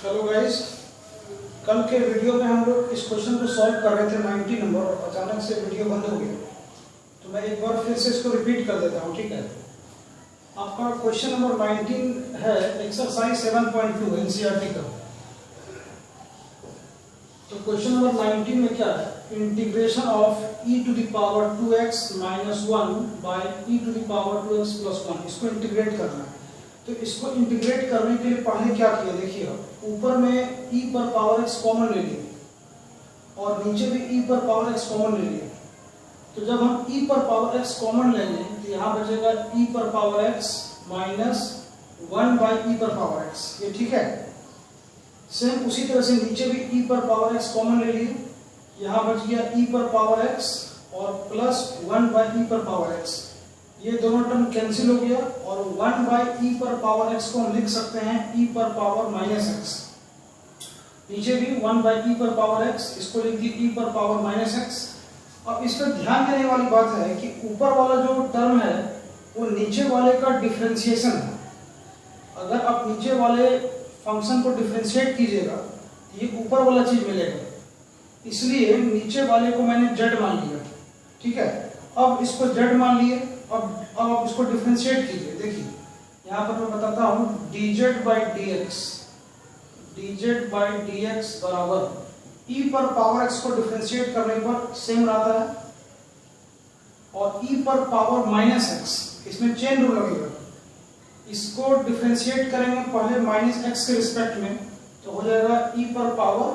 Hello guys, कल के video में हम लोग इस क्वेश्चन को सॉल्व कर रहे थे 90 नंबर और अचानक से वीडियो बंद हो गया। तो मैं एक बार फिर से इसको रिपीट कर देता हूँ, ठीक है। आपका क्वेश्चन नंबर 19 है एक्सरसाइज 7.2 एनसीईआरटी का। तो क्वेश्चन नंबर 19 में क्या है, integration of e to the power 2x minus 1 by e to the power 2x plus 1, इसको इंटीग्रेट करना है। तो इसको इंटीग्रेट करने के लिए पहले क्या किया, देखिए ऊपर में e पर पावर x कॉमन ले लिए और नीचे भी e पर पावर x कॉमन ले लिए। तो जब हम e पर पावर x कॉमन लेंगे तो यहाँ बचेगा e पर power x minus 1 by e पर पावर x, ये ठीक है। सेम उसी तरह से नीचे भी e पर पावर x कॉमन ले लिए, यहाँ बच गया e पर पावर x और प्लस 1 बाई e पर पावर x। ये दोनों टर्म कैंसिल हो गया और 1 बाई e पर पावर x को हम लिख सकते हैं e पर पावर माइनस x। नीचे भी 1 बाई e पर पावर x, इसको लिख दी e पर पावर माइनस x। अब इस पर ध्यान देने वाली बात है कि ऊपर वाला जो टर्म है वो नीचे वाले का डिफरेंशिएशन है। अगर आप नीचे वाले फंक्शन को डिफरेंशिएट कीजिएगा तो ये ऊपर वाला चीज मिलेगा, इसलिए नीचे वाले को मैंने z मान लिया, ठीक है। अब इसको z मान लिए, अब आप इसको डिफरेंशिएट कीजिए। देखिए यहाँ पर मैं बताता हूँ, dz बाई dx बराबर e पर पावर x को डिफरेंशिएट करने पर सेम रहता है और e पर पावर माइनस x, इसमें चेन रूल लगेगा। इसको डिफरेंशिएट करेंगे पहले माइनस x के रिस्पेक्ट में, तो हो जाएगा e पर पावर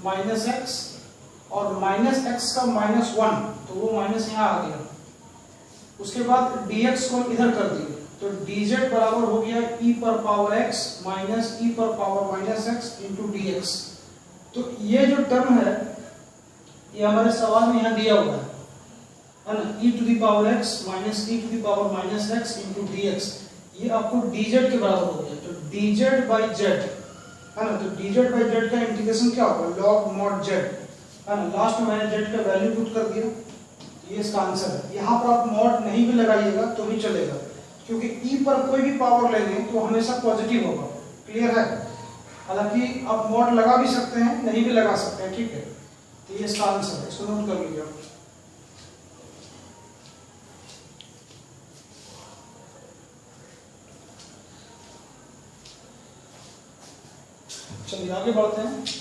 माइनस x और माइनस x का माइनस 1, तो वो माइनस यहाँ आ गया। उसके बाद dx को इधर कर दिए, तो dz बराबर हो गया e पर पावर x माइनस e पर power minus x into dx। तो ये जो टर्म है ये हमारे सवाल में यहाँ दिया हुआ है ना, e to the power x minus e to the power minus x into dx, ये आपको dz के बराबर हो गया। तो dz बाई z है ना, तो dz बाई z का इंटीग्रेशन क्या होगा, log mod z है ना। लास्ट में मैंने z का वैल्यू पुट कर दिया, ये इसका आंसर है। यहाँ पर आप मॉड नहीं भी लगाइएगा तो भी चलेगा, क्योंकि e पर कोई भी पावर लेंगे तो हमेशा पॉजिटिव होगा, क्लियर है। हालांकि आप मॉड लगा भी सकते हैं, नहीं भी लगा सकते हैं, ठीक है। तो ये इसका आंसर है, इसको नोट कर लीजिए आप। चलिए आगे बढ़ते हैं।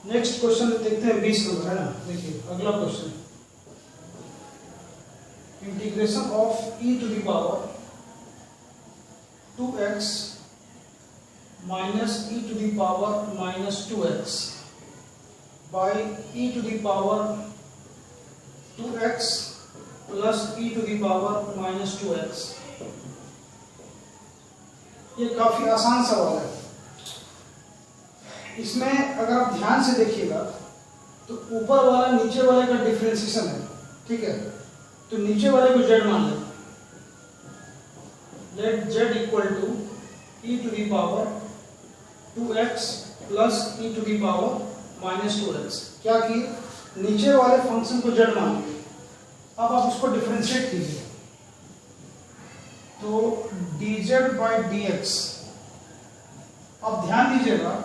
नेक्स्ट क्वेश्चन देखते हैं 20 नंबर, है ना। देखिए अगला question, integration of e to the power 2x minus e to the power minus 2x by e to the power 2x plus e to the power minus 2x। ये काफी आसान सवाल है। इसमें अगर आप ध्यान से देखिएगा तो ऊपर वाला नीचे वाले का डिफरेंशिएशन है, ठीक है। तो नीचे वाले को z मान लें, let z equal to e to the power 2x plus e to the power minus 2x। क्या किए, नीचे वाले फंक्शन को z मान लिए। अब आप उसको डिफरेंशिएट कीजिए, तो dz बाई dx। अब ध्यान दीजिएगा,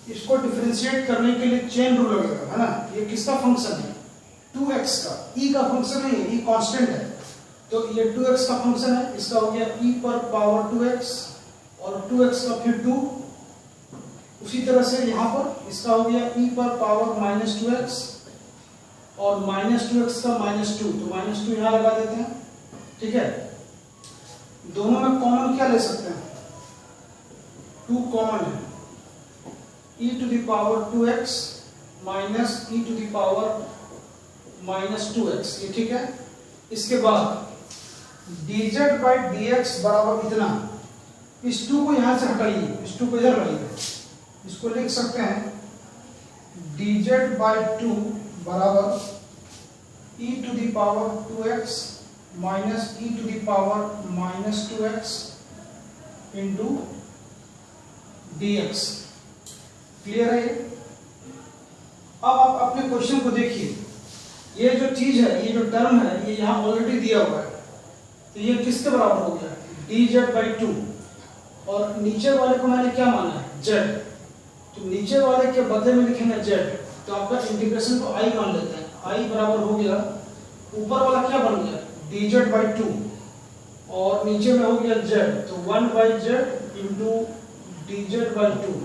इसको डिफरेंशिएट करने के लिए चेन रूल लगेगा, है ना। ये किसका फंक्शन है, 2x का, e का फंक्शन नहीं है, e कांस्टेंट है। तो ये 2x का फंक्शन है, इसका हो गया e पर पावर 2x और 2x का फिर 2। उसी तरह से यहाँ पर इसका हो गया e पर पावर माइनस 2x और माइनस 2x का माइनस 2, तो माइनस 2 यहाँ लगा देते हैं, ठीक है। दोनों में कॉमन क्या ले सकते हैं, 2 कॉमन है, e to the power 2x minus e to the power minus 2x, ये ठीक है। इसके बाद dz बाई dx बराबर इतना, इस 2 को यहां से हटाइए, इस 2 को इधर लाइए, इसको लिख सकते हैं dz बाई 2 बराबर e to the power 2x minus e to the power minus 2x into dx। Clear है? अब आप अपने क्वेश्चन को देखिए, ये जो चीज है, ये जो टर्म है, ये यहाँ ऑलरेडी दिया हुआ है, तो ये किसके बराबर हो गया? dz बाई 2, और नीचे वाले को मैंने क्या माना है? z, तो नीचे वाले के बदले में लिखेंगे z, तो आपका इंटीग्रेशन को i मान लेते हैं, i बराबर हो गया, ऊपर वाला क्या बन गया? dz बाई 2, और नीचे में हो गया z, तो 1 by z into dz by 2,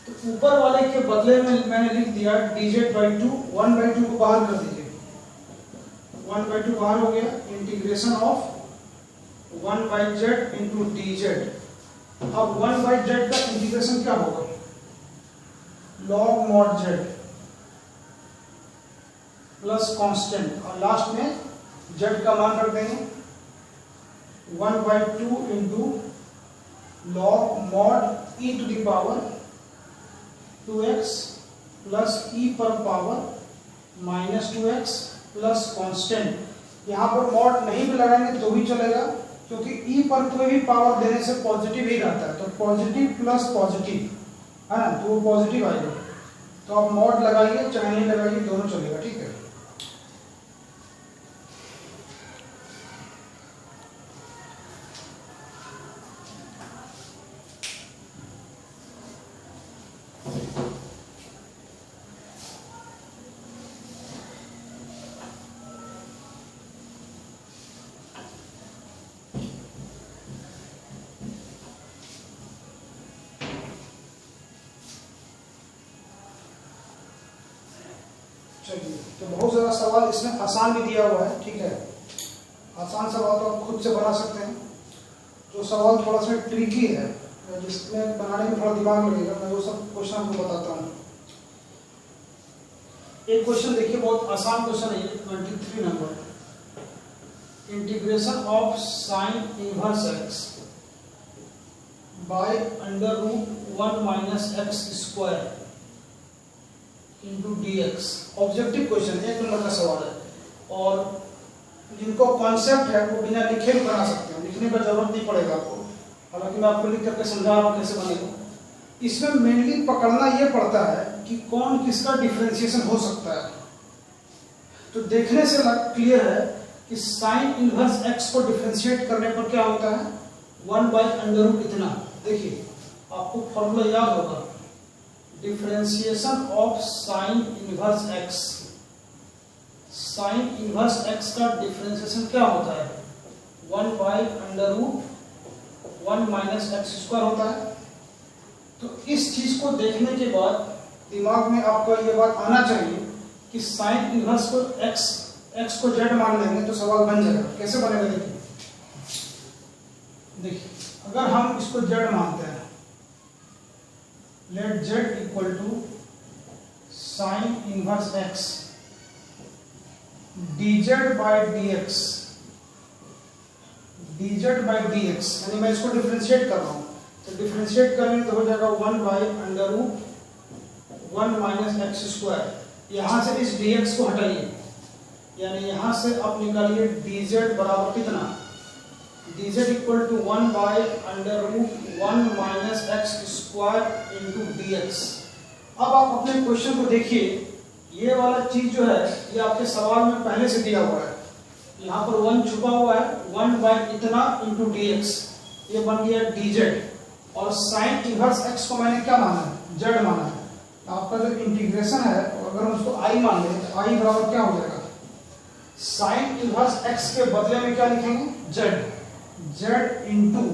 तो ऊपर वाले के बदले में मैंने लिख दिया dz बाई 2, 1 बाई 2 को बाहर कर दीजिए, 1 बाई 2 बाहर हो गया, integration of 1 by z into dz। अब 1 बाई z का इंटीग्रेशन क्या होगा? log mod z plus constant, और लास्ट में z का मान रख देंगे 1 by 2 into log mod e to the power 2x plus e पर power minus 2x plus constant. यहाँ पर मॉड नहीं भी लगाएंगे तो भी चलेगा, क्योंकि e पर कोई भी पावर देने से पॉजिटिव ही रहता है, तो पॉजिटिव प्लस पॉजिटिव है ना, तो वो पॉजिटिव आएगा, तो आप मॉड लगाइए चाहे नहीं लगाइए दोनों चलेगा। ठीक है, चलिए, तो बहुत सारा सवाल इसमें आसान भी दिया हुआ है। ठीक है, आसान सवाल तो आप खुद से बना सकते हैं, जो सवाल थोड़ा सा ट्रिकी है, जिसमें बनाने में थोड़ा दिमाग लगेगा, मैं वो सब क्वेश्चन आपको बताता हूँ। एक क्वेश्चन देखिए, बहुत आसान क्वेश्चन है, 23 number, integration of sine inverse x by under root 1 minus x square into dx। Objective question, 1 number का सवाल है, और जिनको कॉन्सेप्ट है वो बिना लिखे भी बना सकते हैं, लिखने का जरूरत नहीं पड़ेगा आपको, हालांकि मैं आपको लिख करके समझा रहा हूँ कैसे बनेगा। इसमें मेनली पकड़ना ये पड़ता है कि कौन किसका डिफरेंशिएशन हो सकता है। तो देखने से क्लियर है कि साइन इनवर्स एक्स को डिफरेंशिएट करने पर क्या होता है? 1 बाई अंडर रूट इतना। देखिए, आपको फॉर्मूला याद होगा, differentiation of sine inverse x, sine inverse x का डिफरेंशिएशन क्या होता है? 1 by under root 1 minus x square होता है। तो इस चीज को देखने के बाद दिमाग में आपका ये बात आना चाहिए कि साइन इनवर्स को एक्स को जेड मान लेंगे तो सवाल बन जाएगा। कैसे बनेगा? देखिए, अगर हम इसको जेड मानते हैं, let z equal to sine inverse x dz by dx, dz by dx, यानी मैं इसको डिफरेंशिएट कर रहा हूं, तो डिफरेंशिएट करेंगे तो हो जाएगा 1 by under root 1 minus x square. यहां से इस dx को हटाइए, यानी यहां से आप निकालिए dz बराबर कितना? dz equal to 1 by under root 1 minus x square into dx। अब आप अपने क्वेश्चन को देखिए, ये वाला चीज जो है ये आपके सवाल में पहले से दिया हुआ है, यहाँ पर 1 छुपा हुआ है, 1 बाई इतना इंटू dx, ये बन गया dz, और साइन इनवर्स x को मैंने क्या माना है? z माना है। आपका जो इंटीग्रेशन है अगर हम उसको i मान लें तो i बराबर क्या हो जाएगा? साइन इनवर्स x के बदले में क्या लिखेंगे? z इंटू,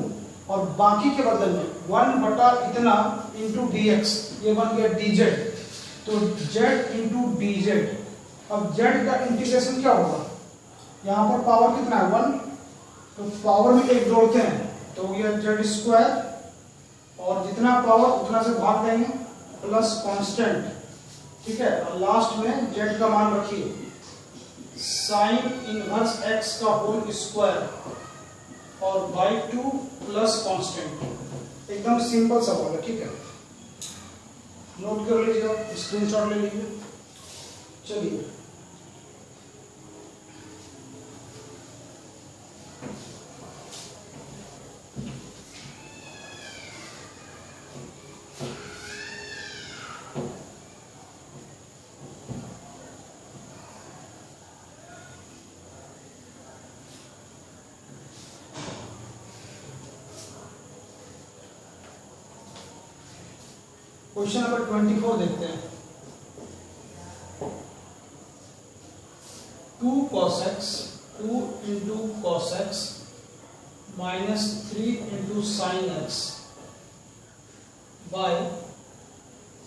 और बाकी के बदले में 1 बटा इतना इंटू dx, ये बन गया dz, तो z इंटू dz। अब z का इंटीग्रेशन क्या होगा? यहाँ पर पावर कितना है? 1, तो पावर में एक जोड़ते हैं तो ये z स्क्वायर, और जितना पावर उतना से भाग देंगे प्लस कांस्टेंट। ठीक है, और लास्ट में z का मान रखिए, साइन इनवर्स x का होल स्क्वायर और बाई 2 प्लस कांस्टेंट। एकदम सिंपल सवाल है, ठीक है, नोट कर लीजिए, आप स्क्रीनशॉट ले लीजिए। चलिए क्वेश्चन नंबर 24 देखते हैं। 2 cos x 2 into cos x minus 3 into sin x by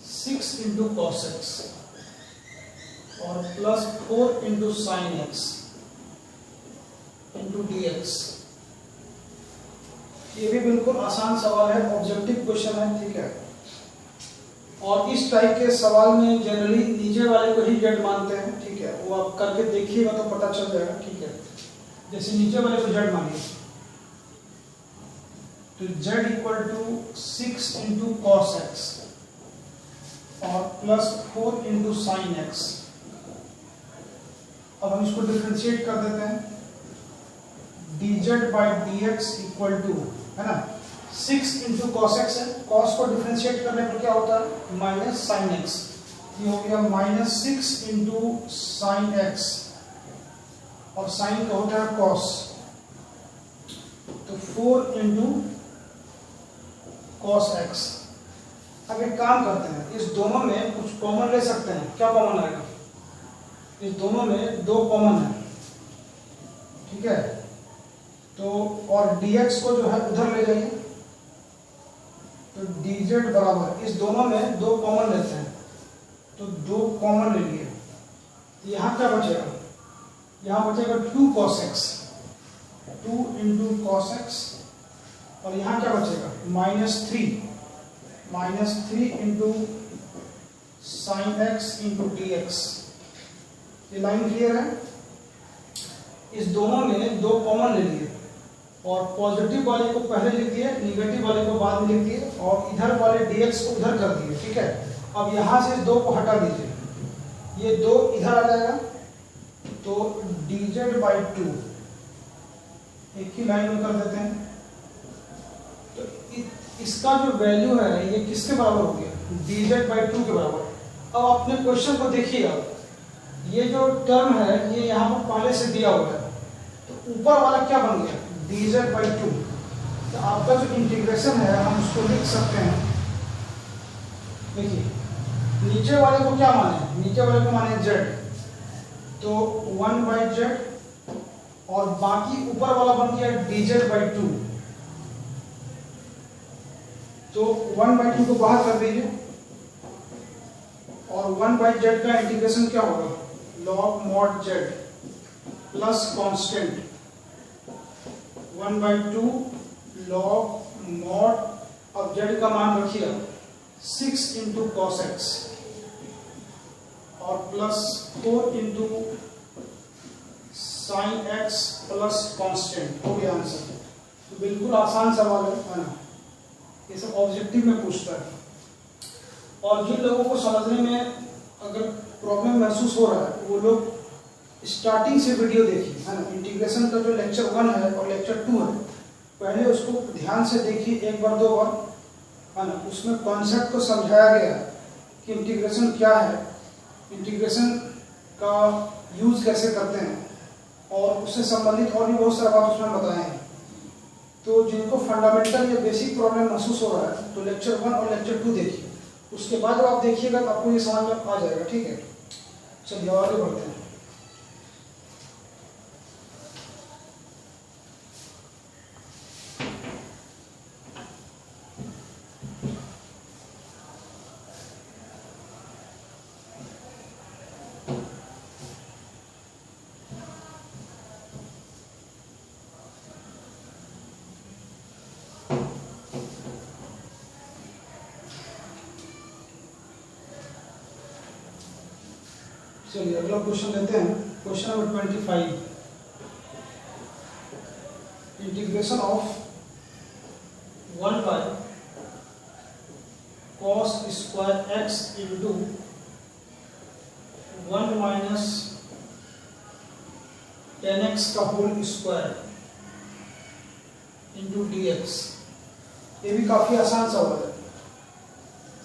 6 into cos x और plus 4 into sin x into dx। ये भी बिल्कुल आसान सवाल है, ऑब्जेक्टिव क्वेश्चन है, ठीक है। और इस टाइप के सवाल में जनरली नीचे वाले को ही जेड मानते हैं, ठीक है, वो आप करके देखिएगा तो पता चल जाएगा, ठीक है। जैसे नीचे वाले को जेड मानिए तो z equal to 6 into cos x और प्लस 4 इंटू साइन एक्स। अब हम इसको डिफरेंशिएट कर देते हैं, d z by d x equal to, है ना, 6 इंटू कॉस एक्स है, कॉस को डिफरेंशिएट करने पर क्या होता है, माइनस साइन एक्स। ये हो गया माइनस 6 इंटू साइन एक्स और साइन का होता है कॉस, तो 4 इंटू कॉस एक्स। अब एक काम करते हैं, इस दोनों में कुछ कॉमन ले सकते हैं। क्या कॉमन आएगा, इस दोनों में 2 कॉमन है, ठीक है, तो और dx को जो है उधर ले जाइए, तो dz बराबर, इस दोनों में 2 कॉमन लेते हैं, तो 2 कॉमन ले लिए, तो यहाँ क्या बचेगा, यहाँ बचेगा 2 cos x, 2 into cos x, और यहाँ क्या बचेगा, minus 3 into sine x into d x. ये लाइन क्लियर है। इस दोनों में 2 कॉमन ले लिए और पॉजिटिव वाले को पहले लिख दिए, निगेटिव वाले को बाद में लिख दिए, और इधर वाले dx को उधर कर दिए, ठीक है। अब यहाँ से 2 को हटा दीजिए, ये 2 इधर आ जाएगा, तो dz बाई 2 एक ही लाइन में कर देते हैं। तो इसका जो वैल्यू है ये किसके बराबर हो गया, dz बाई 2 के बराबर। अब अपने क्वेश्चन को देखिएगा, ये जो टर्म है ये यहाँ पर पहले से दिया हुआ है, तो ऊपर वाला क्या बन गया, dz बाई 2। तो आपका जो इंटीग्रेशन है हम उसको लिख सकते हैं, देखिए नीचे वाले को क्या माने, नीचे वाले को माने z, तो 1 बाई जेड, और बाकी ऊपर वाला बन गया dz बाई 2, तो 1 बाई 2 को बाहर कर दीजिए, और 1 बाई जेड का इंटीग्रेशन क्या होगा, log mod Z plus constant 1 by 2 log mod, अब जेड का मान रखिए 6 इंटू कॉस एक्स और plus 4 into sine x plus constant. हो गया आंसर। तो बिल्कुल आसान सवाल है ना, ये सब ऑब्जेक्टिव में पूछता है। और जिन लोगों को समझने में अगर प्रॉब्लम महसूस हो रहा है वो लोग स्टार्टिंग से वीडियो देखिए, है ना, इंटीग्रेशन का जो लेक्चर 1 है और लेक्चर 2 है, पहले उसको ध्यान से देखिए, एक बार 2 बार, है ना। उसमें कॉन्सेप्ट को समझाया गया है कि इंटीग्रेशन क्या है, इंटीग्रेशन का यूज कैसे करते हैं, और उससे संबंधित और भी बहुत सारा बात उसमें बताए हैं। तो जिनको फंडामेंटल या बेसिक प्रॉब्लम महसूस हो रहा है तो लेक्चर 1 और लेक्चर 2 देखिए, उसके बाद जब आप देखिएगा तो आपको ये समझ में आ जाएगा, ठीक है। चलिए आगे बढ़ते हैं। चलिए अगला क्वेश्चन लेते हैं, question number 25। Integration of 1 by cos square x into 1 minus tan x का होल स्क्वायर इंटू dx। ये भी काफी आसान सवाल है।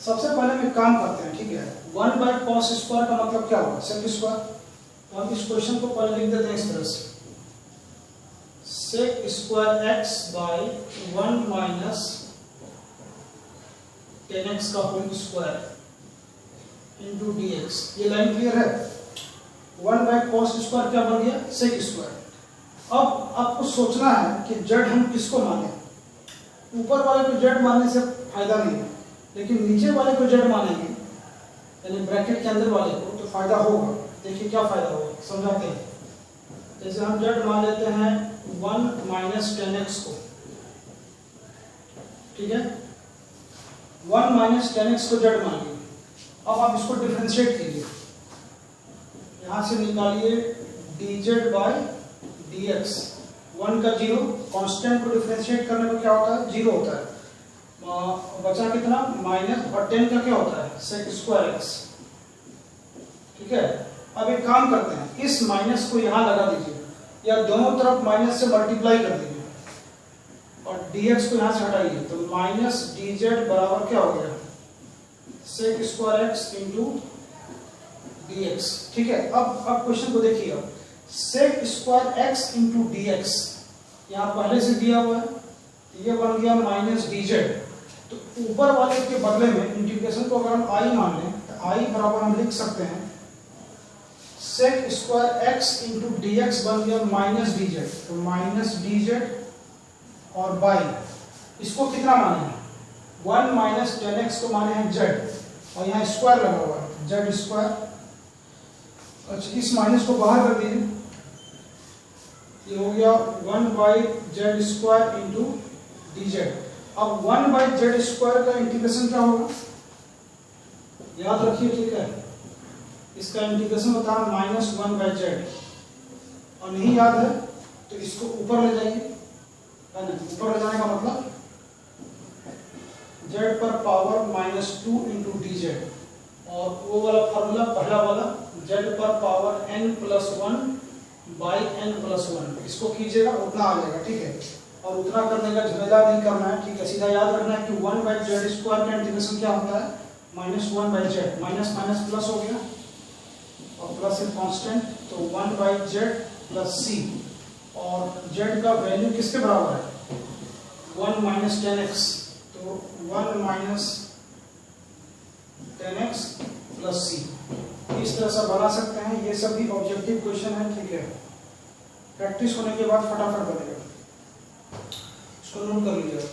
सबसे पहले हम एक काम करते हैं, ठीक है। 1 बाय cos स्क्वायर का मतलब क्या होगा? Sec square. तो हम इस क्वेश्चन को पहले लिख देते हैं इस तरह से, sec square x by 1 minus tan x का होल स्क्वायर इंटू dx। ये लाइन क्लियर है? 1 बाय cos स्क्वायर क्या बन गया? Sec square. अब आपको सोचना है कि जेड हम किसको माने। ऊपर वाले को जेड मानने से फायदा नहीं है, लेकिन नीचे वाले को जेड मानेंगे, यानी ब्रैकेट के अंदर वाले को, तो फायदा होगा। देखिए क्या फायदा होगा, समझाते हैं। जैसे हम जेड मान लेते हैं 1 माइनस tan x को, ठीक है। 1 माइनस tan x को जेड मान लीजिए। अब आप इसको डिफरेंशिएट कीजिए, यहां से निकालिए dz बाय dx। 1 का 0, कांस्टेंट को डिफरेंशिएट करने पर क्या होता है? 0 होता है। बचा कितना? माइनस, और 10 का क्या होता है? सेक स्क्वायर x, ठीक है। अब एक काम करते हैं, इस माइनस को यहां लगा दीजिए, या दोनों तरफ माइनस से मल्टीप्लाई कर दीजिए, और dx को यहां से हटाइए, तो माइनस dz बराबर क्या हो गया? Sec square x into dx, ठीक है। अब क्वेश्चन को देखिए, sec square x into dx यहां पहले से दिया हुआ है, ये बन गया माइनस dz। तो ऊपर वाले के बदले में इंटीग्रेशन को अगर हम i मान लें, तो i बराबर हम लिख सकते हैं sec square x into dx बन गया माइनस dz। तो माइनस dz और बाई इसको कितना माने हैं? 1 माइनस tan x को माने हैं z, और यहाँ स्क्वायर लगा हुआ है, z स्क्वायर। अच्छा, इस माइनस को बाहर कर दीजिए, ये हो गया 1 by Z square into dz। अब 1 बाई जेड स्क्वायर का इंटीग्रेशन क्या होगा? याद रखिए, ठीक है। इसका इंटीग्रेशन होता है माइनस 1 बाई जेड, और नहीं याद है तो इसको ऊपर ले जाइए, है ना। ऊपर ले जाने का मतलब जेड पर पावर माइनस 2 इंटू dz, और वो वाला फॉर्मूला पहला वाला जेड पर power n plus 1 by n plus 1, इसको कीजिएगा, उतना आ जाएगा, ठीक है। और उतना करने का झमेला नहीं करना है, ठीक है। सीधा याद रखना है कि 1 बाई जेड स्क्वायर का इंटीग्रेशन क्या होता है? Minus 1 by Z, minus minus plus हो गया, और प्लस है कांस्टेंट, तो 1 बाई जेड प्लस सी, और जेड का वैल्यू किसके बराबर है? 1 माइनस tan x, तो 1 माइनस tan x प्लस सी। इस तरह से बना सकते हैं। ये सब भी ऑब्जेक्टिव क्वेश्चन है, ठीक है। प्रैक्टिस होने के बाद फटाफट बनेगा, इसको नोट कर लीजिए।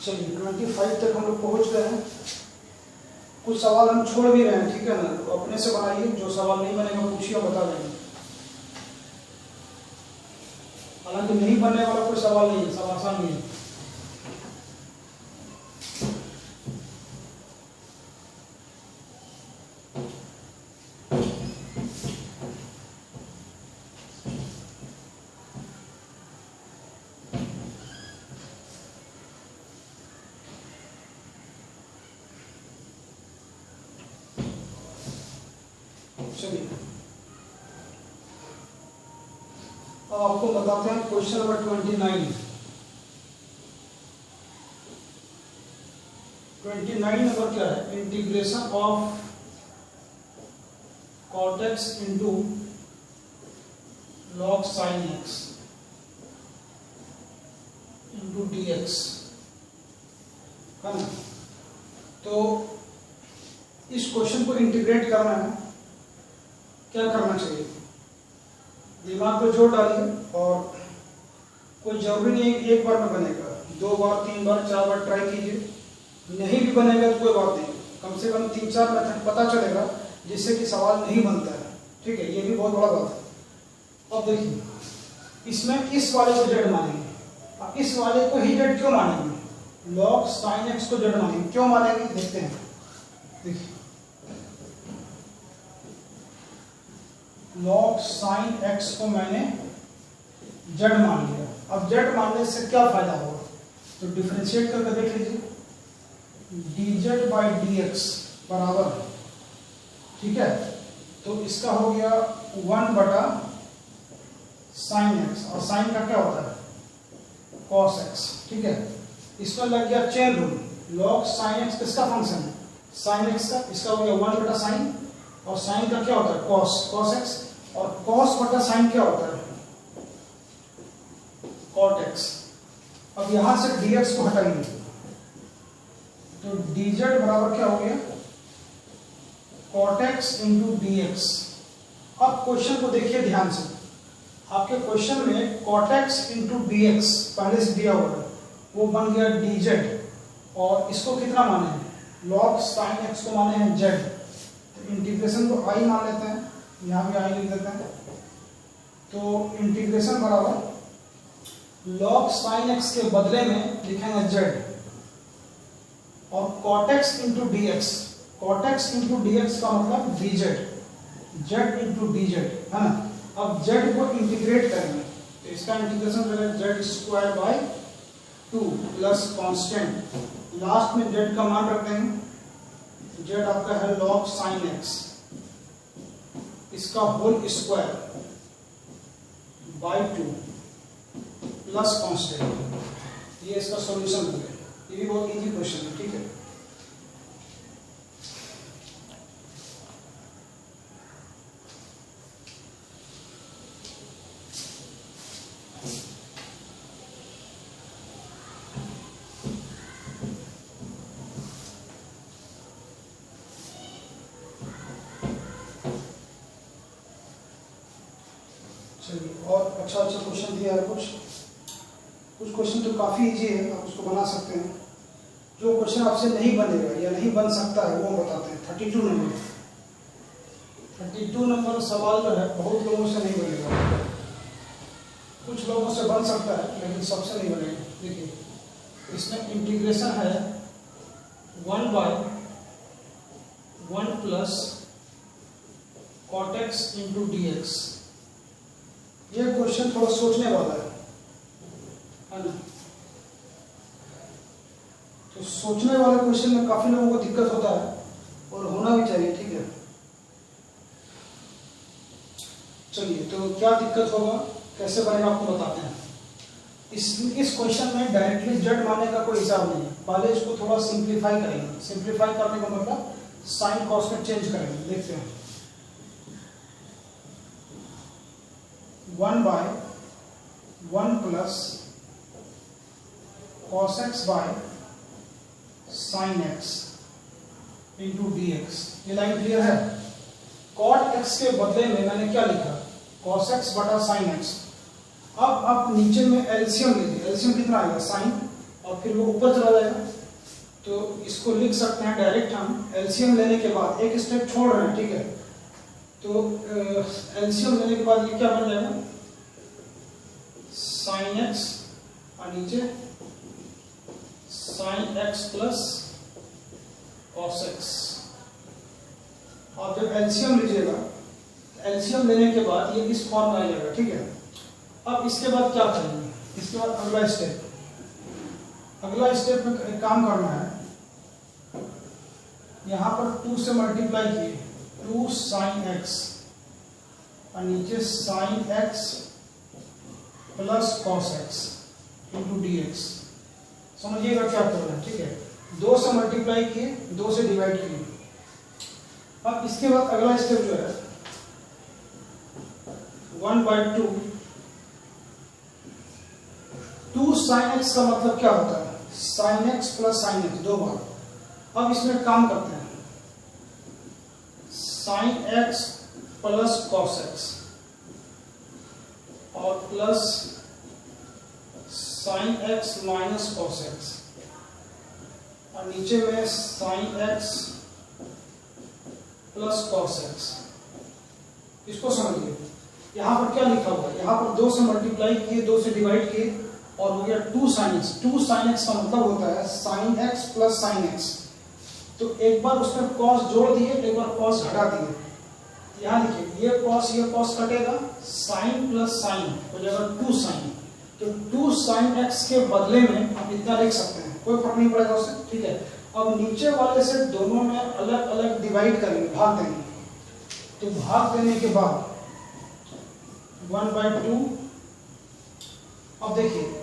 चलिए 25 तक हम लोग पहुंच गए हैं। कुछ सवाल हम छोड़ भी रहे हैं, ठीक है ना। तो अपने से बनाइए, जो सवाल नहीं बनेगा पूछिए, बता देंगे। हालांकि नहीं बनने वाला कोई सवाल नहीं है, सब आसान नहीं है। चलिए अब आपको बताते हैं क्वेश्चन नंबर 29। 29 नंबर क्या है? Integration of cot x into log sin x into dx, है ना। तो इस क्वेश्चन को इंटीग्रेट करना है, क्या करना चाहिए? दिमाग को जोड़ डालिए, और कोई जरूरी नहीं है कि एक बार में बनेगा, 2 बार 3 बार 4 बार ट्राई कीजिए। नहीं भी बनेगा तो कोई बात नहीं, कम से कम 3-4 मेथड पता चलेगा जिससे कि सवाल नहीं बनता है, ठीक है। ये भी बहुत बड़ा बात है। अब देखिए, इसमें इस वाले को जेड मानेंगे, अब इस वाले को ही जेड क्यों मानेंगे? log sin x को जेड मानेंगे, क्यों मानेंगे देखते हैं। देखिए log sin x को मैंने z मान लिया। अब z मानने से क्या फायदा होगा, तो डिफरेंशिएट करके देख लीजिए, dz बाई dx बराबर, ठीक है, तो इसका हो गया 1 बटा साइन एक्स, और साइन का क्या होता है cos x, ठीक है। इसमें लग गया chain rule, log sin x किसका फंक्शन है, sin x का, इसका हो गया 1 बटा साइन, और साइन का क्या होता है cos x, और cos बटा साइन क्या होता है cot x। अब यहां से dx को हटाइए, तो dz बराबर क्या हो गया cot x इंटू dx। अब क्वेश्चन को देखिए ध्यान से, आपके क्वेश्चन में cot x इंटू dx पहले से दिया हुआ है, वो बन गया dz, और इसको कितना माने हैं log sin x को माने हैं z, तो इंटीग्रेशन को i मान लेते हैं, यहाँ भी i लिख देते हैं, तो इंटीग्रेशन बराबर log sin x के बदले में लिखेंगे z, और cot x into dx, cot x into dx का मतलब dz, z इंटू dz है ना। अब z को इंटीग्रेट करेंगे, तो इसका इंटीग्रेशन करेंगे z square by 2 plus constant, last में z का मान रख देंगे, z आपका है log sin x, इसका whole square by 2 plus constant, ये इसका सॉल्यूशन है। ये भी बहुत इजी क्वेश्चन है, ठीक है। चलिए, और अच्छा क्वेश्चन दिया है, कुछ क्वेश्चन तो काफी इजी है, आप उसको बना सकते हैं। जो क्वेश्चन आपसे नहीं बनेगा या नहीं बन सकता है वो हम बताते हैं। 32 नंबर सवाल जो है बहुत लोगों से नहीं बनेगा, कुछ लोगों से बन सकता है लेकिन सबसे नहीं बनेगा। देखिए, इसमें इंटीग्रेशन है 1 by 1 plus cot x into dx। ये क्वेश्चन थोड़ा सोचने वाला है ना, तो सोचने वाले क्वेश्चन में काफी लोगों को दिक्कत होता है और होना भी चाहिए, ठीक है। चलिए, तो क्या दिक्कत होगा, कैसे बनेगा आपको बताते हैं। इस क्वेश्चन में डायरेक्टली z मानने का कोई हिसाब नहीं है, पहले इसको थोड़ा सिंप्लीफाई करेंगे। सिंप्लीफाई करने का मतलब साइन कॉस में चेंज करेंगे। देखते हैं, 1 by 1 plus cos x by sin x into dx। ये लाइन क्लियर है। cot x के बदले में मैंने क्या लिखा, cos x बटा sin x। अब आप नीचे में एलसीएम लीजिए, एलसीएम कितना आएगा sin, और फिर वो ऊपर चला जाएगा, तो इसको लिख सकते हैं डायरेक्ट हम। एलसीएम लेने के बाद एक स्टेप छोड़ रहे हैं, ठीक है, तो एलसीएम लेने के बाद ये क्या बन जाएगा sin x, और नीचे sin x plus cos x। और जब एलसीएम लीजिएगा, एलसीएम लेने के बाद ये इस फॉर्म में आ जाएगा, ठीक है। अब इसके बाद क्या करेंगे, इसके बाद अगला स्टेप में एक काम करना है, यहां पर 2 से मल्टीप्लाई किए, 2 sin x, और नीचे sin x plus cos x into dx। समझिएगा क्या करना है, ठीक है। 2 से मल्टीप्लाई किए, 2 से डिवाइड किए। अब इसके बाद अगला स्टेप जो है 1 बाई 2 sin x का मतलब क्या होता है, sin x plus sin x 2 बार। अब इसमें काम करते हैं, sin x plus cos x और plus sin x minus cos x, और नीचे में sin x plus cos x। इसको समझिए, यहां पर क्या लिखा हुआ है, यहां पर 2 से मल्टीप्लाई किए, 2 से डिवाइड किए, और हो गया 2 sin x। 2 sin x का मतलब होता है sin x plus sin x। तो एक बार उसमें cos जोड़ दिए, एक बार cos हटा दिए, यहाँ देखिए ये कॉस कटेगा, साइन प्लस साइन हो जाएगा 2 साइन। तो 2 साइन एक्स के बदले में आप इतना लिख सकते हैं, कोई फर्क नहीं पड़ेगा उससे, ठीक है। अब नीचे वाले से दोनों में अलग अलग डिवाइड करेंगे, भाग देंगे। तो भाग देने के बाद 1/2, अब देखिए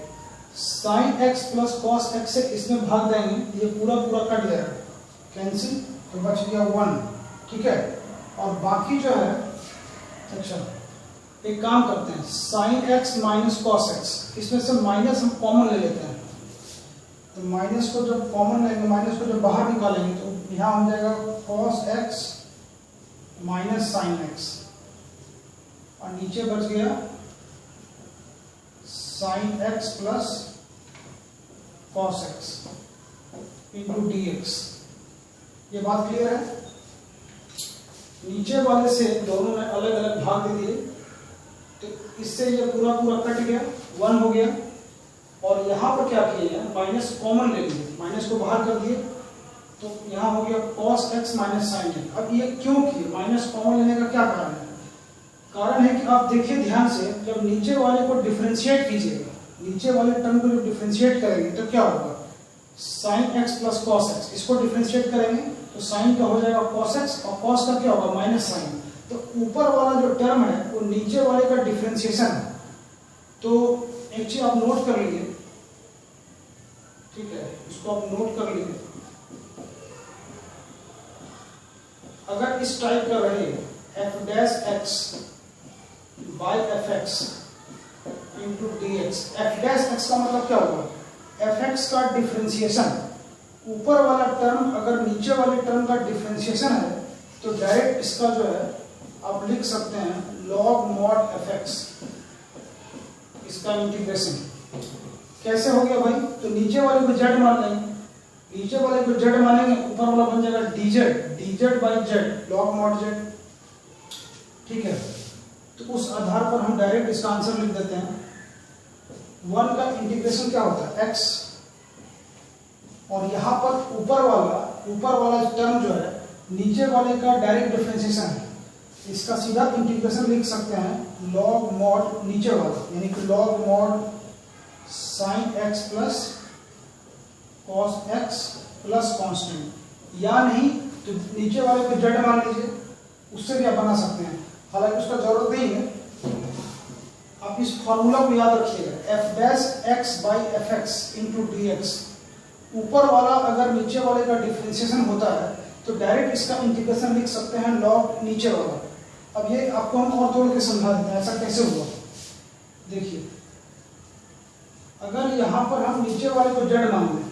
sine x plus cos x से इसमें भाग देंगे, ये पूरा पूरा कट जाएगा, कैंसिल, तो बच गया 1, ठीक है। और बाकी जो है, अच्छा एक काम करते हैं, sine x minus cos x, इसमें से माइनस हम कॉमन ले लेते हैं। तो माइनस को जब कॉमन लेंगे, माइनस को जब बाहर निकालेंगे तो यहाँ हो जाएगा cos x minus sine x, और नीचे बच गया sine x plus cos x into d x. ये बात क्लियर है? नीचे वाले से दोनों ने अलग अलग भाग दे दिए, तो इससे ये पूरा पूरा कट गया, 1 हो गया। और यहाँ पर क्या किया, माइनस कॉमन ले लिए, माइनस को बाहर कर दिए, तो यहाँ हो गया cos x minus sign x. अब ये क्यों किए, माइनस कॉमन लेने का क्या कारण है? कारण है कि आप देखिए ध्यान से, जब नीचे वाले को डिफरेंशिएट कीजिएगा, नीचे वाले टर्म को जब डिफरेंशिएट करेंगे तो क्या होगा, sine x plus cos x, इसको डिफरेंशिएट करेंगे तो साइन का हो जाएगा cos x, और cos का क्या होगा, माइनस साइन। तो ऊपर वाला जो टर्म है वो नीचे वाले का डिफरेंशिएशन है। तो एक चीज आप नोट कर लीजिए, ठीक है, इसको आप नोट कर लीजिए। अगर इस टाइप का रहे f dash x by F x into d x, F dash x का मतलब क्या होगा, एफ एक्स का डिफरेंशिएशन, ऊपर वाला टर्म अगर नीचे वाले टर्म का डिफरेंशिएशन है तो डायरेक्ट इसका जो है आप लिख सकते हैं लॉग मॉड एफ एक्स, इसका इंटीग्रेशन। कैसे हो गया भाई, तो नीचे वाले को जेड मान लेंगे, नीचे वाले को जेड मानेंगे, ऊपर वाला बन जाएगा dz by Z log mod Z, ठीक है। तो उस आधार पर हम डायरेक्ट इसका आंसर लिख देते हैं। 1 का इंटीग्रेशन क्या होता है, x, और यहाँ पर ऊपर वाला टर्म जो है नीचे वाले का डायरेक्ट डिफरेंशिएशन है, इसका सीधा इंटीग्रेशन लिख सकते हैं लॉग मॉड नीचे वाला, यानी कि log mod sine x plus cos x plus constant, या नहीं तो नीचे वाले को जेड मान लीजिए, उससे भी आप बना सकते हैं, हालांकि उसका जरूरत नहीं है। आप इस फॉर्मूला को याद रखिएगा, F dash x by F x into d x. ऊपर वाला अगर नीचे वाले का डिफरेंशिएशन होता है तो डायरेक्ट इसका इंटीग्रेशन लिख सकते हैं लॉग नीचे वाला। अब ये आपको हम और तोड़ के समझा देते हैं ऐसा कैसे हुआ। देखिए अगर यहां पर हम नीचे वाले को जेड मान लें,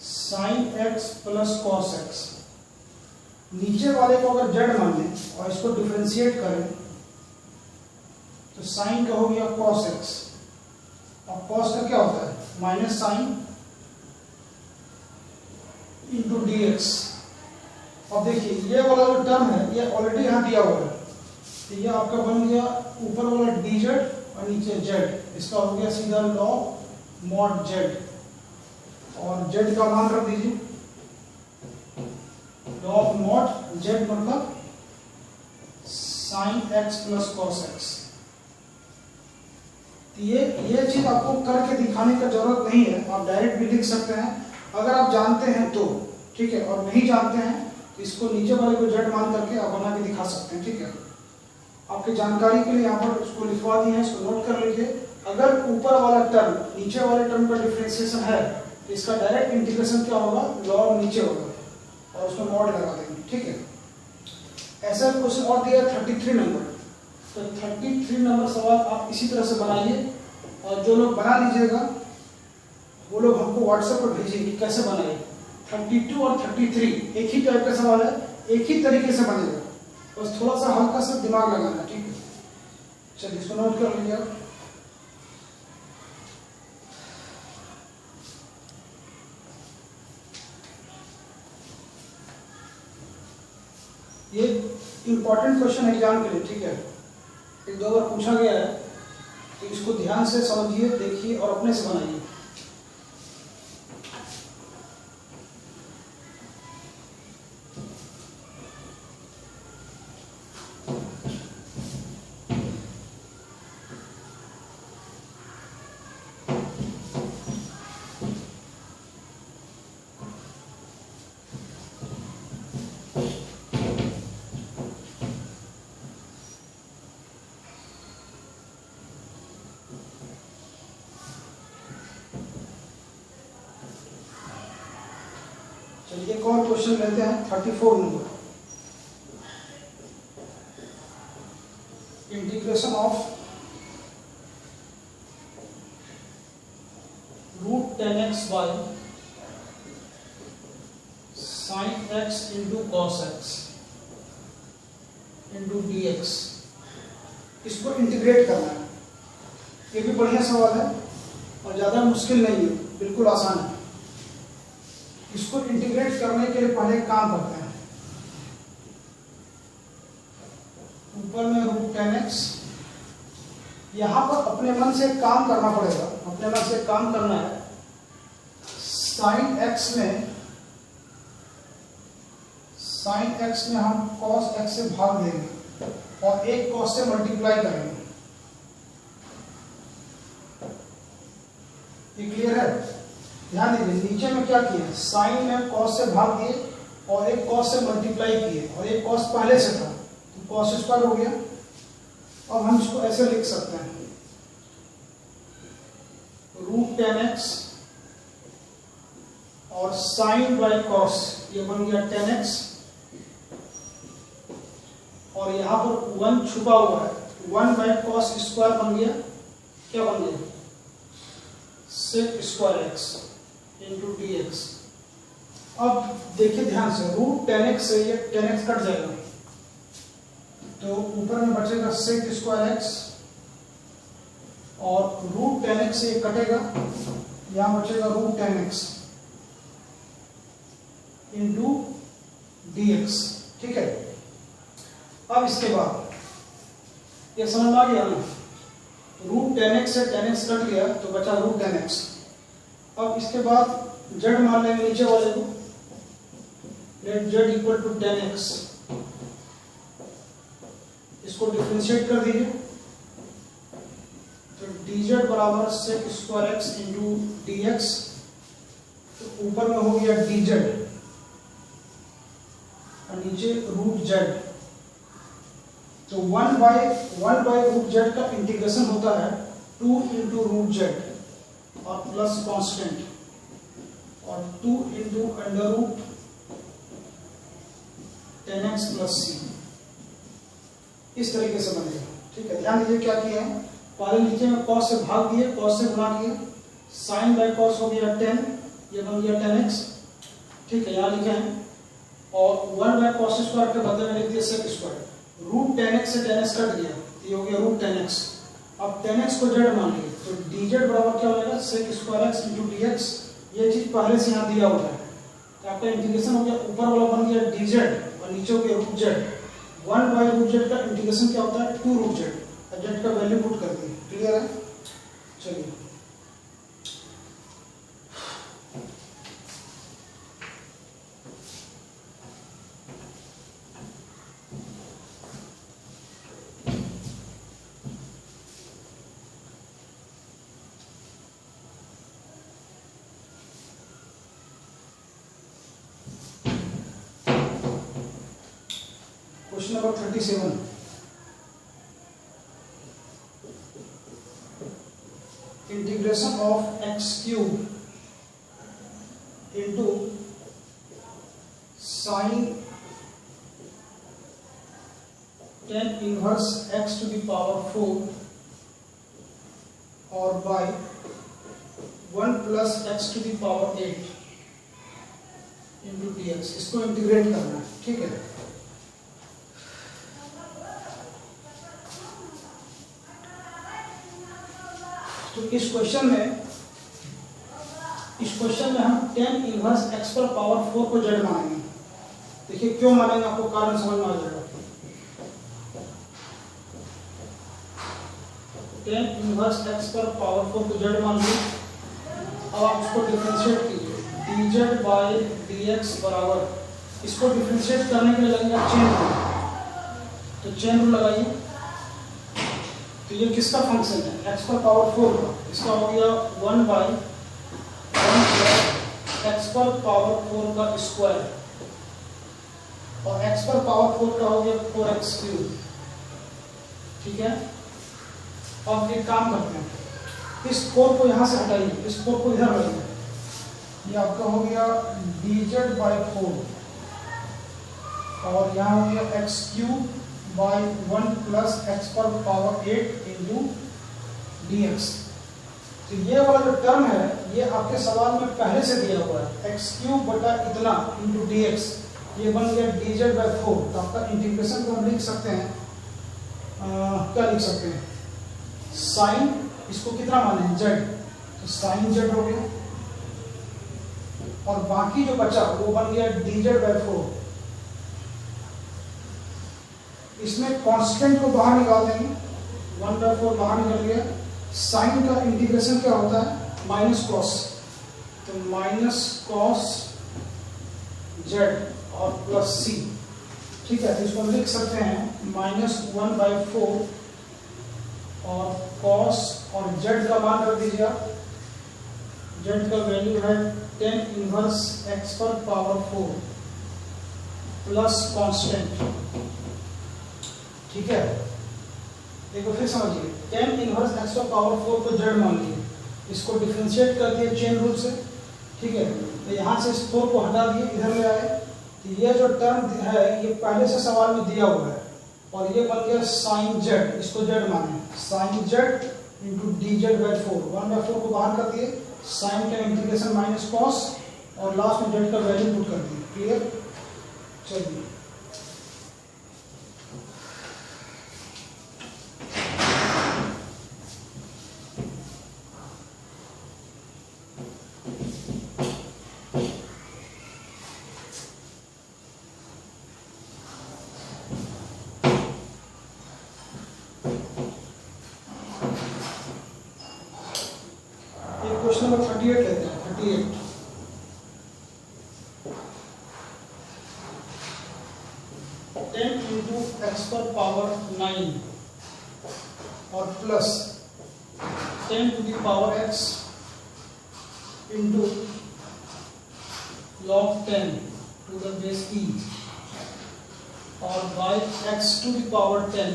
sine x plus cos x, नीचे वाले को अगर जेड मान लें और इसको डिफरेंशिएट करें तो साइन का हो गया कॉस एक्स, और कॉस का क्या होता है minus sine into d x. अब देखिए ये वाला जो टर्म है ये ऑलरेडी यहाँ दिया हुआ है, तो ये आपका बन गया ऊपर वाला डी जेड और नीचे जेड, इसका हो गया सीधा लॉग मॉड जेड, और जेड का मान रख दीजिए लॉग मॉड जेड मतलब sine x plus cos x. ये चीज आपको करके दिखाने का जरूरत नहीं है, आप डायरेक्ट भी लिख सकते हैं अगर आप जानते हैं तो, ठीक है, और नहीं जानते हैं तो इसको नीचे वाले को जेड मान करके आप बना के दिखा सकते हैं, ठीक है। आपकी जानकारी के लिए यहाँ पर इसको लिखवा दिए हैं, इसको नोट कर लीजिए। अगर ऊपर वाला टर्म नीचे वाले टर्म का डिफरेंशिएशन है तो इसका डायरेक्ट इंटीग्रेशन क्या होगा, लॉग नीचे होगा और उसमें मॉड लगा देंगे, ठीक है। ऐसा क्वेश्चन और दिया 33 नंबर, तो 33 नंबर सवाल आप इसी तरह से बनाइए, और जो लोग बना लीजिएगा वो लोग हमको व्हाट्सएप पर भेजिए कि कैसे बनाइए। 32 और 33 एक ही टाइप का सवाल है, एक ही तरीके से बनेगा, बस थोड़ा सा हल्का सा दिमाग लगाना, ठीक है। चलिए इसको नोट कर लीजिए। ये इंपॉर्टेंट क्वेश्चन एग्जाम के लिए, ठीक है, एक दो बार पूछा गया है, तो इसको ध्यान से समझिए, देखिए और अपने से बनाइए। चलिए एक और क्वेश्चन लेते हैं 34 number. Integration of √10x by sin x into cos x into dx, इसको इंटीग्रेट करना है। ये भी बढ़िया सवाल है और ज़्यादा मुश्किल नहीं है, बिल्कुल आसान है। इसको इंटीग्रेट करने के लिए पहले एक काम करते हैं। ऊपर में √10x, यहाँ पर अपने मन से काम करना पड़ेगा, अपने मन से काम करना है। sin x में हम cos x से भाग देंगे और एक cos से मल्टीप्लाई करेंगे। ये क्लियर है? ध्यान दीजिए, नीचे में क्या किया, sin में cos से भाग दिए और एक cos से मल्टीप्लाई किए और एक cos पहले से था तो cos स्क्वायर हो गया। अब हम इसको ऐसे लिख सकते हैं, √10x और sin बाई cos, ये बन गया 10x और यहाँ पर 1 छुपा हुआ है, 1 बाई cos स्क्वायर बन गया, क्या बन गया, sec square x into dx। अब देखिए ध्यान से, √10x से ये 10x कट जाएगा तो ऊपर में बचेगा sec स्क्वायर x और √10x से ये कटेगा, यहाँ बचेगा √10x इंटू dx। ठीक है, अब इसके बाद ये समझ में आ गया ना, √10x से 10x कट गया तो बचा √10x। अब इसके बाद z मान लेंगे नीचे वाले को, late z equal to 10x, इसको डिफरेंशिएट कर दीजिए तो dz बराबर sec square x into dx, तो ऊपर में हो गया dz और नीचे √z, तो 1 बाई √z का इंटीग्रेशन होता है 2 इंटू √z और प्लस कांस्टेंट और 2 into under √10x plus c, इस तरीके से बनेगा। ठीक है, ध्यान दीजिए क्या किया है, पहले नीचे में cos से भाग दिए, cos से गुणा किए, sin बाई cos हो गया 10, ये बन गया 10x। ठीक है, यहाँ लिखे हैं और 1 बाई cos स्क्वायर के बदले में लिख दिया sec स्क्वायर, √10x से 10x कट गया, ये हो गया √10x। अब 10x को z मान लिए तो dz बराबर क्या हो जाएगा, sec square x into dx। ये चीज पहले से यहाँ दिया हुआ है तो आपका इंटीग्रेशन हो गया, ऊपर वाला बन गया dz और नीचे हो गया √z। 1 बाई √z का इंटीग्रेशन क्या होता है, 2 √z, और z का वैल्यू पुट कर दिए। क्लियर है? चलिए question number 37, integration of x³ into sin tan inverse x to the power 4 और by 1 plus x to the power 8 into dx, इसको इंटीग्रेट करना है। ठीक है, तो इस क्वेश्चन में हम tan इनवर्स x पर पावर 4 को z मानेंगे। देखिए क्यों मानेंगे, आपको कारण समझ में आ जाएगा। tan इनवर्स x पर पावर 4 को z मान लीजिए। अब आप इसको डिफरेंशिएट कीजिए, dz बाई dx बराबर, इसको डिफरेंशिएट करने के लिए लगेगा चेन रूल, तो चेन रूल लगाइए। तो ये किसका फंक्शन है, x पर पावर 4 का, इसका हो गया 1 बाई 1 प्लस x पर पावर 4 का स्क्वायर और x पर पावर 4 का हो गया 4x³। ठीक है, अब एक काम करते हैं, इस 4 को यहाँ से हटाइए, इस 4 को इधर लाइए ये आपका हो गया dz बाई 4 और यहाँ हो गया x cube by 1 plus x पर पावर 8 इंटू डी एक्स। तो ये वाला जो टर्म है ये आपके सवाल में पहले से दिया हुआ है, एक्स क्यूब बटा इतना इंटू डी एक्स, ये बन गया dz बाई 4। तो आपका इंटीग्रेशन को हम लिख सकते हैं, क्या लिख सकते हैं, साइन, इसको कितना माने z, तो साइन z हो गया और बाकी जो बचा वो बन गया dz बाई 4। इसमें कांस्टेंट को बाहर निकाल देंगे, 1/4 बाहर निकल गया। साइन का इंटीग्रेशन क्या होता है, माइनस कॉस, तो माइनस कॉस z और प्लस c, ठीक है। तो इसको हम लिख सकते हैं -1/4 और कॉस और z का मान रख दीजिए आप, z का वैल्यू है tan इनवर्स x पर पावर 4 प्लस कांस्टेंट, ठीक है। देखो फिर समझिए, tan इनवर्स x पर पावर 4 को z मान लिए, इसको डिफरेंशिएट कर दिए चेन रूल से, ठीक है। तो यहाँ से इस 4 को हटा दिए, इधर ले आए, तो ये जो टर्म है ये पहले से सवाल में दिया हुआ है और ये बन गया साइन z, इसको z माने, sine z into dz by 4, 1/4 को बाहर कर दिए, साइन का इंटीग्रेशन माइनस कॉस और लास्ट में z का वैल्यू पुट कर दिए। क्लियर, चलिए क्वेश्चन नंबर 38 लेते हैं। 38 10 इंटू एक्स पर पावर 9 और plus 10 to the power x into log 10 to the base e और by x to the power 10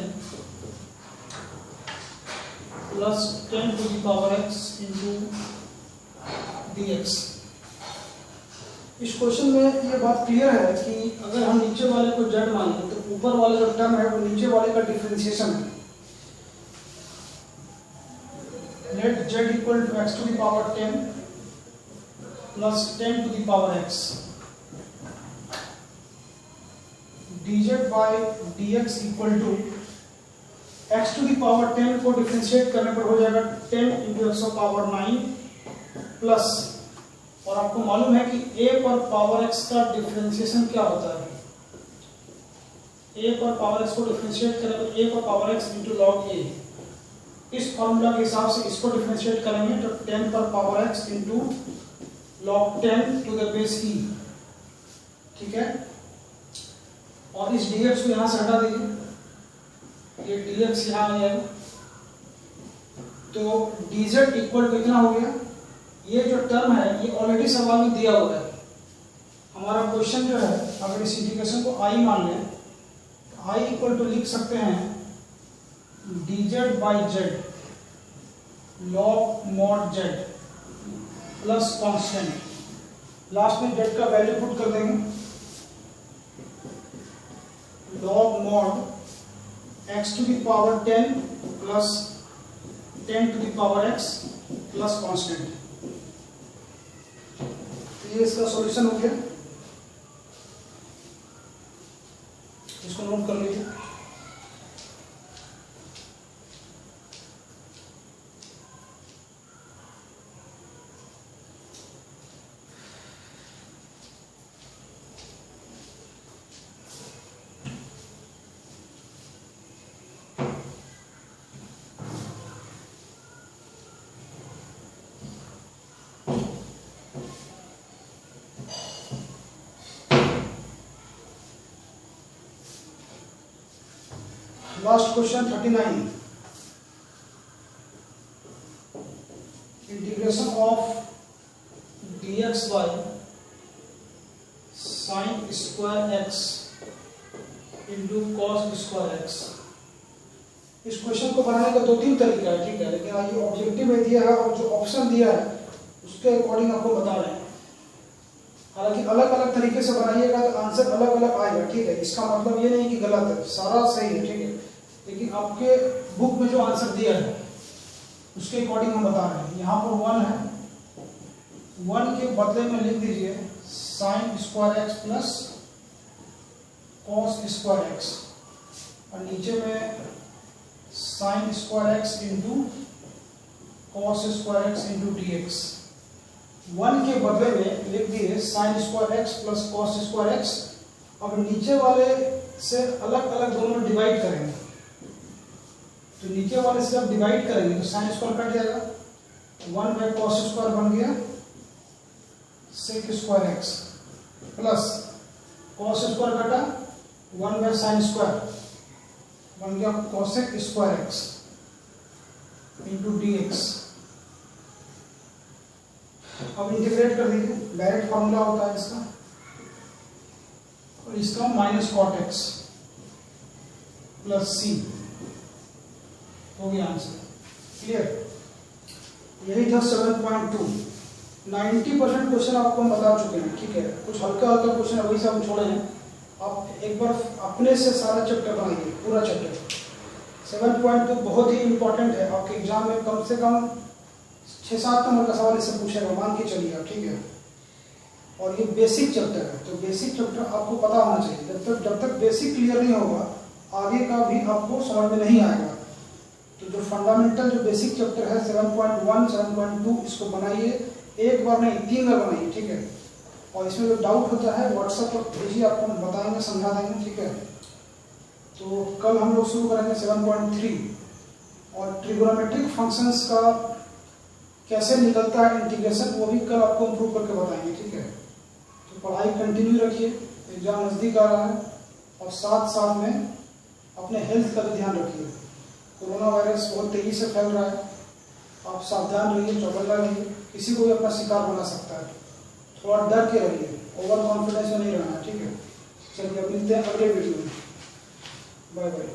plus 10 to the power x into dx। इस question में ये बात क्लियर है कि अगर हम नीचे वाले को z मान लें तो ऊपर वाला जो टर्म है वो नीचे वाले का डिफरेंशिएशन है। Let z equal to x to the power 10 plus 10 to the power x, dz by dx equal to x to the power 10 को डिफरेंशिएट करने पर हो जाएगा 10 इंटू एक्स पावर 9 प्लस, और आपको मालूम है कि a पर पावर x का डिफरेंशिएशन क्या होता है, a पर पावर x को डिफरेंशिएट करें तो a पर power x into log a। इस फॉर्मूला के हिसाब से इसको डिफरेंशिएट करेंगे तो 10 पर power x into log 10 to the base e, ठीक है। और इस dx को यहां से हटा दीजिए, ये dx यहाँ आ जाएगा, तो dz इक्वल टू कितना हो गया, ये जो टर्म है ये ऑलरेडी सवाल में दिया हुआ है। हमारा क्वेश्चन जो है अगर इस इंटीग्रेशन को i मान लें, i इक्वल टू लिख सकते हैं dz by z log mod z plus constant, last में z का वैल्यू पुट कर देंगे, log mod x to the power 10 plus 10 to the power x plus constant. ये इसका सॉल्यूशन हो गया, इसको नोट कर लीजिए। Last question 39, integration of dx by sine square x into cos square x। इस क्वेश्चन को बनाने का 2-3 तरीका है, ठीक है, लेकिन ये ऑब्जेक्टिव में दिया है और जो ऑप्शन दिया है उसके अकॉर्डिंग आपको बता रहे हैं। हालांकि अलग अलग तरीके से बनाइएगा तो आंसर अलग अलग आएगा, ठीक है। इसका मतलब ये नहीं कि गलत है, सारा सही है, ठीक है। लेकिन आपके बुक में जो आंसर दिया है उसके अकॉर्डिंग हम बता रहे हैं। यहाँ पर 1 है, 1 के बदले में लिख दीजिए sine square x plus cos square x, और नीचे में sine square x into cos square x into d x. 1 के बदले में लिख दिए sine square x plus cos square x. अब नीचे वाले से अलग अलग दोनों डिवाइड करेंगे, तो नीचे वाले से जब डिवाइड करेंगे तो साइन स्क्वायर कट जाएगा, 1 बाई कॉस स्क्वायर बन गया sec square x, plus cos square कटा 1 बाई साइन स्क्वायर बन गया cosec square x into d x. अब इंटीग्रेट कर दीजिए, डायरेक्ट फॉर्मूला होता है इसका, और इसका minus cot x plus C हो गया आंसर। क्लियर? यही था 7.2। 90% क्वेश्चन आपको हम बता चुके हैं, ठीक है। कुछ हल्का हल्का क्वेश्चन है, वही सब हम छोड़े हैं। आप एक बार अपने से सारा चैप्टर बनाइए, पूरा चैप्टर। 7.2 बहुत ही इंपॉर्टेंट है, आपके एग्जाम में कम से कम 6-7 नंबर का सवाल इससे पूछेगा, मान के चलिए आप, ठीक है। और ये बेसिक चैप्टर है, तो बेसिक चैप्टर आपको पता होना चाहिए। जब तक बेसिक क्लियर नहीं होगा, आगे का भी आपको समझ में नहीं आएगा। तो जो फंडामेंटल जो बेसिक चैप्टर है 7.1, 7.2, इसको बनाइए, एक बार नहीं 3 बार बनाइए, ठीक है। और इसमें जो डाउट होता है व्हाट्सएप पर भेजिए, आपको हम बताएंगे, समझा देंगे, ठीक है। तो कल हम लोग शुरू करेंगे 7.3, और ट्रिगोनोमेट्रिक फंक्शंस का कैसे निकलता है इंटीग्रेशन, वो भी कल आपको इम्प्रूव करके बताएंगे, ठीक है। तो पढ़ाई कंटिन्यू रखिए, एग्जाम नज़दीक आ रहा है, और साथ साथ में अपने हेल्थ का भी ध्यान रखिए। कोरोना वायरस बहुत तेजी से फैल रहा है, आप सावधान रहिए, चौकन्ना रहिए, किसी को भी अपना शिकार बना सकता है। थोड़ा डर के रहिए, ओवर कॉन्फिडेंस में नहीं रहना, ठीक है। चलिए अब मिलते हैं अगले वीडियो में, बाय बाय।